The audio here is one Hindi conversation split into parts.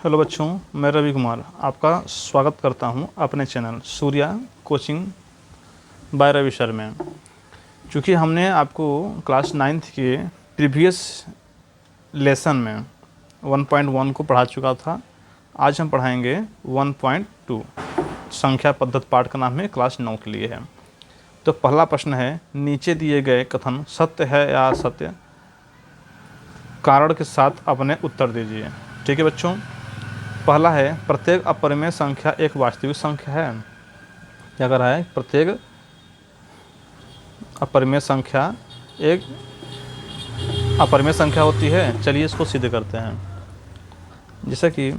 हेलो बच्चों, मैं रवि कुमार आपका स्वागत करता हूं अपने channel Surya coaching by Ravi sir में। चूँकि हमने आपको क्लास 9th के प्रीवियस लेसन में 1.1 को पढ़ा चुका था। आज हम पढ़ाएंगे 1.2। संख्या पद्धति पाठ का नाम है, क्लास 9 के लिए है। तो पहला प्रश्न है, नीचे दिए गए कथन सत्य है या असत्य, कारण के साथ अपने उत्तर दीजिए। ठीक है बच्चों, पहला है प्रत्येक अपरिमेय संख्या एक वास्तविक संख्या है। क्या कर रहा है? प्रत्येक अपरिमेय संख्या एक अपरिमेय संख्या होती है। चलिए इसको सिद्ध करते हैं। जैसे कि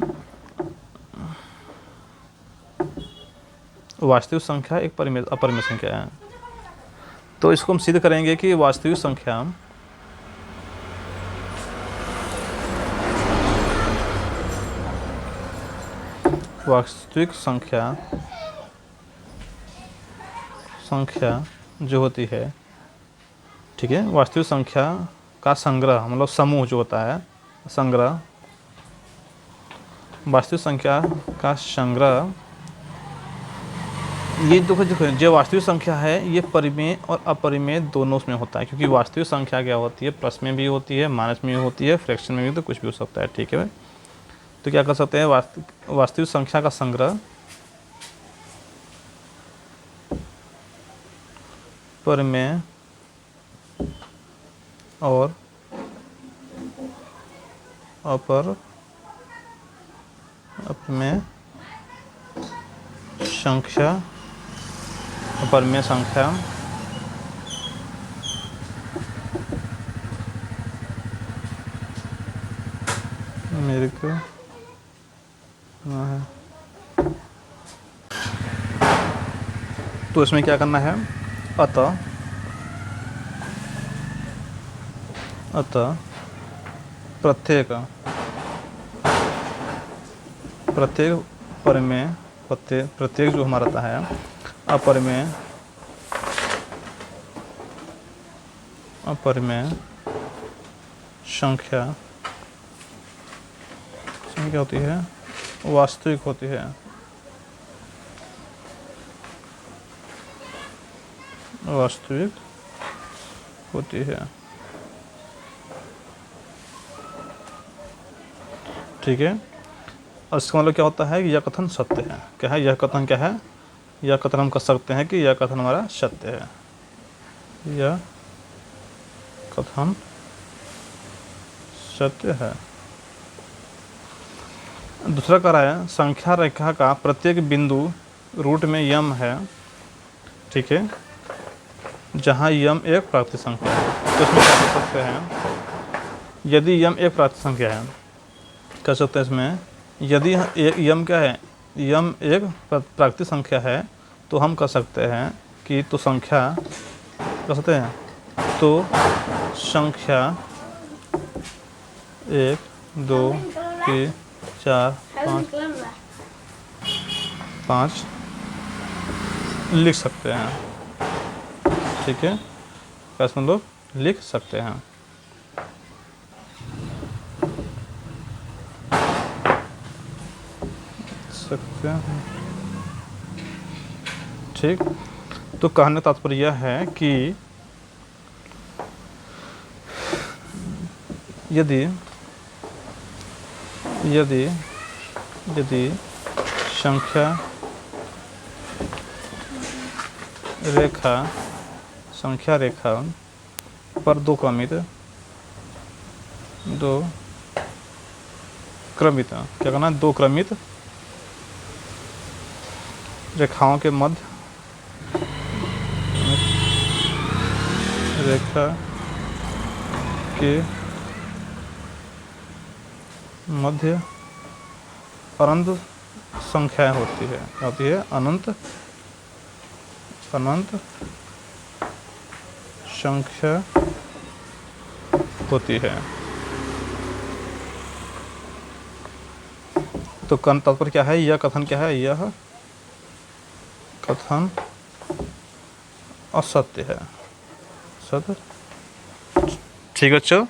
वास्तविक संख्या एक अपरिमेय संख्या है, तो इसको हम सिद्ध करेंगे कि वास्तविक संख्या जो होती है, ठीक है, वास्तविक संख्या का संग्रह मतलब समूह जो होता है, संग्रह, वास्तविक संख्या का संग्रह, ये देखो जो वास्तविक संख्या है ये परिमेय और अपरिमेय दोनों में होता है। क्योंकि वास्तविक संख्या क्या होती है, प्लस में भी होती है, माइनस में भी होती है, फ्रैक्शन में भी, तो कुछ भी हो सकता है। ठीक है भाई, तो क्या कर सकते हैं, वास्तविक संख्या का संग्रह परिमेय और अपरिमेय संख्या मेरे को है। तो इसमें क्या करना है, अतः प्रत्येक परिमेय, प्रत्येक जो हमारा रहता है अपरिमेय संख्या होती है, वास्तविक होती है। ठीक है, और इसका मतलब क्या होता है कि यह कथन सत्य है। क्या है यह कथन? क्या है यह कथन? हम कह सकते हैं कि यह कथन हमारा सत्य है। यह कथन सत्य है। दूसरा कह रहा है, संख्या रेखा का प्रत्येक बिंदु रूट में यम है। ठीक है, जहाँ यम एक प्राकृतिक संख्या है। तो इसमें क्या कर सकते हैं, यदि यम एक प्राकृतिक संख्या है, कह सकते हैं इसमें, यदि यम क्या है, यम एक प्राकृतिक संख्या है, तो हम कह सकते हैं कि तो संख्या कह सकते हैं, तो संख्या 1 2 3 4 5 लिख सकते हैं। ठीक है, कैसे हम लोग लिख सकते हैं। ठीक, तो कहने का तात्पर्य यह है कि यदि संख्या रेखा पर दो क्रमित क्या करना है, दो क्रमित रेखाओं के मध्य रेखा के मध्य अनंत संख्याएं होती है। अनंत संख्या होती है। तो तात्पर्य क्या है, यह कथन क्या है, यह कथन असत्य है। सत्य। ठीक है बच्चों,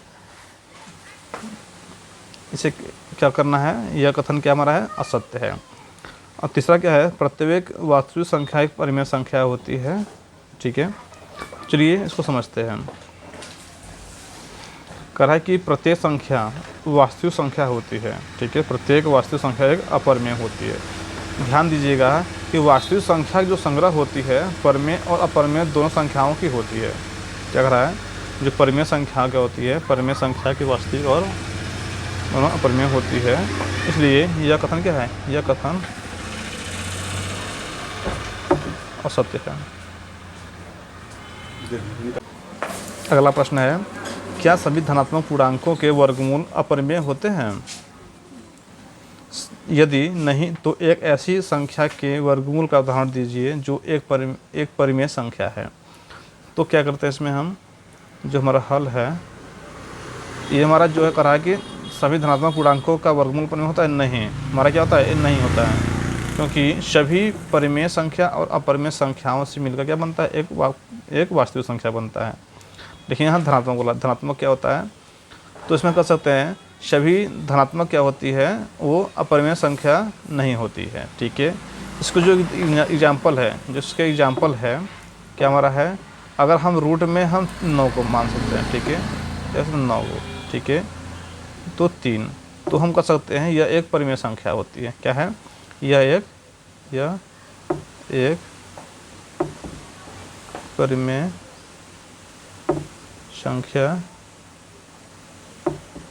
इसे क्या करना है, यह कथन क्या हमारा है, असत्य है। और तीसरा क्या है, प्रत्येक वास्तविक संख्या एक परिमेय संख्या होती है। ठीक है, चलिए इसको समझते हैं। कह रहा है कि प्रत्येक संख्या वास्तविक संख्या होती है। ठीक है, प्रत्येक वास्तविक संख्या एक अपरिमेय होती है। ध्यान दीजिएगा कि वास्तविक संख्या जो संग्रह होती है परिमेय और अपरिमेय दोनों संख्याओं की होती है। क्या कह रहा है, जो परिमेय संख्या क्या होती है, परिमेय संख्या की वास्तविक और दोनों अपरिमेय होती है। इसलिए यह कथन क्या है, यह कथन असत्य है। अगला प्रश्न है, क्या सभी धनात्मक पूर्णांकों के वर्गमूल अपरिमेय होते हैं? यदि नहीं तो एक ऐसी संख्या के वर्गमूल का उदाहरण दीजिए जो एक परिमेय संख्या है। तो क्या करते हैं इसमें हम, जो हमारा हल है, ये हमारा जो है कह रहा है कि सभी धनात्मक पूर्णांकों का वर्गमूल परिमेय होता है, नहीं। हमारा क्या होता है, ये नहीं होता है, क्योंकि सभी परिमेय संख्या और अपरिमेय संख्याओं से मिलकर क्या बनता है, एक वास्तविक संख्या बनता है। देखिए यहाँ धनात्मक बोला, धनात्मक क्या होता है, तो इसमें कर सकते हैं सभी धनात्मक क्या होती है, वो अपरिमेय संख्या नहीं होती है। ठीक है, इसको जो एग्जाम्पल है, जिसके एग्जाम्पल है क्या हमारा है, अगर हम रूट में हम 9 को मान सकते हैं। ठीक है, जैसे 9 को, ठीक है, तो 3, तो हम कर सकते हैं यह एक परिमेय संख्या होती है। क्या है, यह एक परिमेय संख्या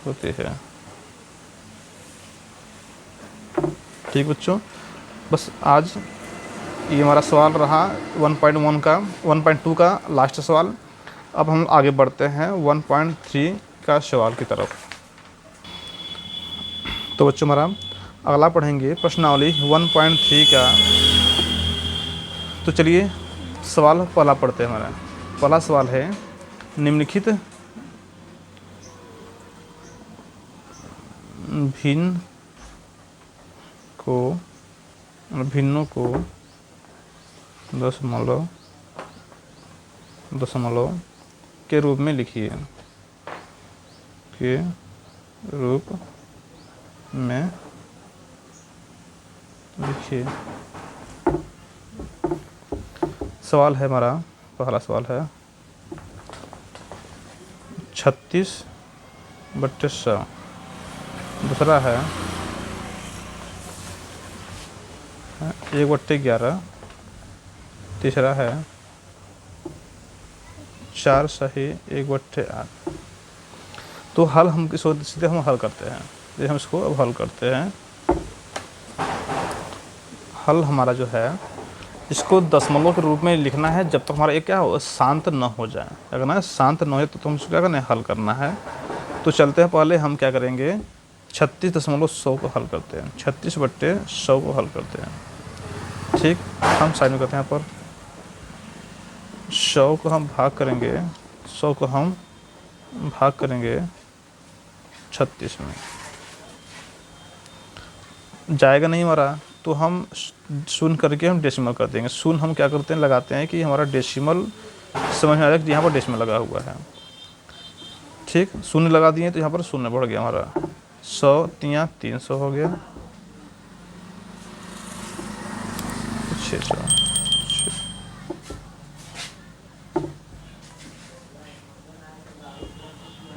होती है। ठीक बच्चों, बस आज ये हमारा सवाल रहा 1.1 का, 1.2 का लास्ट सवाल। अब हम आगे बढ़ते हैं 1.3 का सवाल की तरफ। तो बच्चों हमारा अगला पढ़ेंगे प्रश्नावली 1.3 का। तो चलिए सवाल पहला पढ़ते हैं। हमारा पहला सवाल है, निम्नलिखित भिन्नों को दशमलव के रूप में लिखिए, के रूप में लिखिए। सवाल है हमारा, पहला सवाल है 36/100। दूसरा है 1/11। तीसरा है 4 सही 1/8। तो हल हम इसको सीधे हम हल करते हैं। जैसे हम इसको अब हल करते हैं, हल हमारा जो है इसको दशमलव के रूप में लिखना है जब तक हमारा एक क्या हो, शांत न हो जाए। अगर ना शांत न हो तो हम इसको क्या करना है, हल करना है। तो चलते हैं, पहले हम क्या करेंगे 36.100 को हल करते हैं, 36/100 को हल करते हैं। ठीक, हम साइड में करते हैं। यहाँ पर 100 को हम भाग करेंगे, 100 को हम भाग करेंगे 36 में, जाएगा नहीं हमारा, तो हम शून्य करके हम डेसिमल कर देंगे। शून्य हम क्या करते हैं, लगाते हैं कि हमारा डेसिमल समझ में आ रहा है कि यहाँ पर डेसिमल लगा हुआ है। ठीक, शून्य लगा दिए तो यहाँ पर शून्य बढ़ गया हमारा, 100 × 300 हो गया, 600।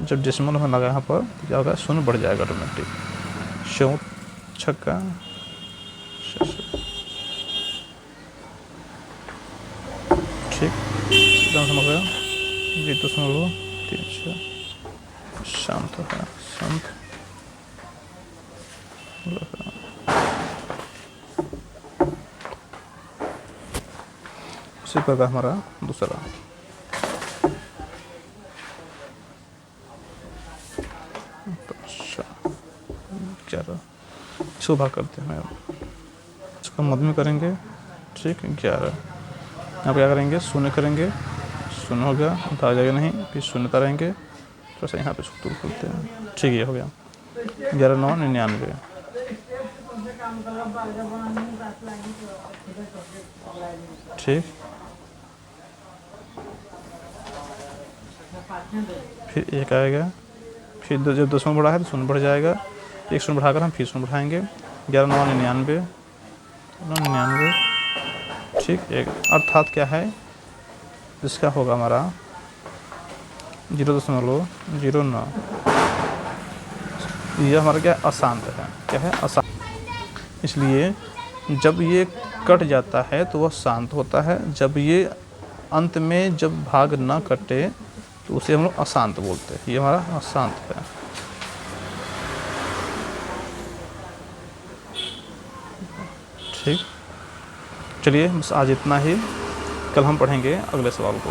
जब डेसिमल में लगा यहाँ पर तो क्या होगा, शून्य बढ़ जाएगा ऑटोमेटिक। 4 छक्का 600। ठीक, समझ गया, ये 2.300 शांत है, शांत। उसी प्रकार हमारा दूसरा 11, इसको भाग करते हैं, इसको मध्य में करेंगे। ठीक, 11। यहाँ पर क्या करेंगे, शून्य करेंगे, शून्य हो गया, उठा जाएगा नहीं, फिर शून्यता रहेंगे, थोड़ा सा यहाँ पे सूत्र खोलते हैं। ठीक, ये हो गया 11 9 99। ठीक, फिर 1 आएगा, फिर जब दशमलव बढ़ा है तो शून्य बढ़ जाएगा, एक शून्य बढ़ाकर हम फिर शून्य बढ़ाएंगे, 11 9 99, 99, ठीक। एक अर्थात क्या है, इसका होगा हमारा 0.09। यह हमारा क्या अशांत है, क्या है अशांत। इसलिए जब ये कट जाता है तो वह शांत होता है, जब ये अंत में जब भाग न कटे तो उसे हम लोग अशांत बोलते हैं। ये हमारा अशांत है। ठीक, चलिए बस आज इतना ही। कल हम पढ़ेंगे अगले सवाल को।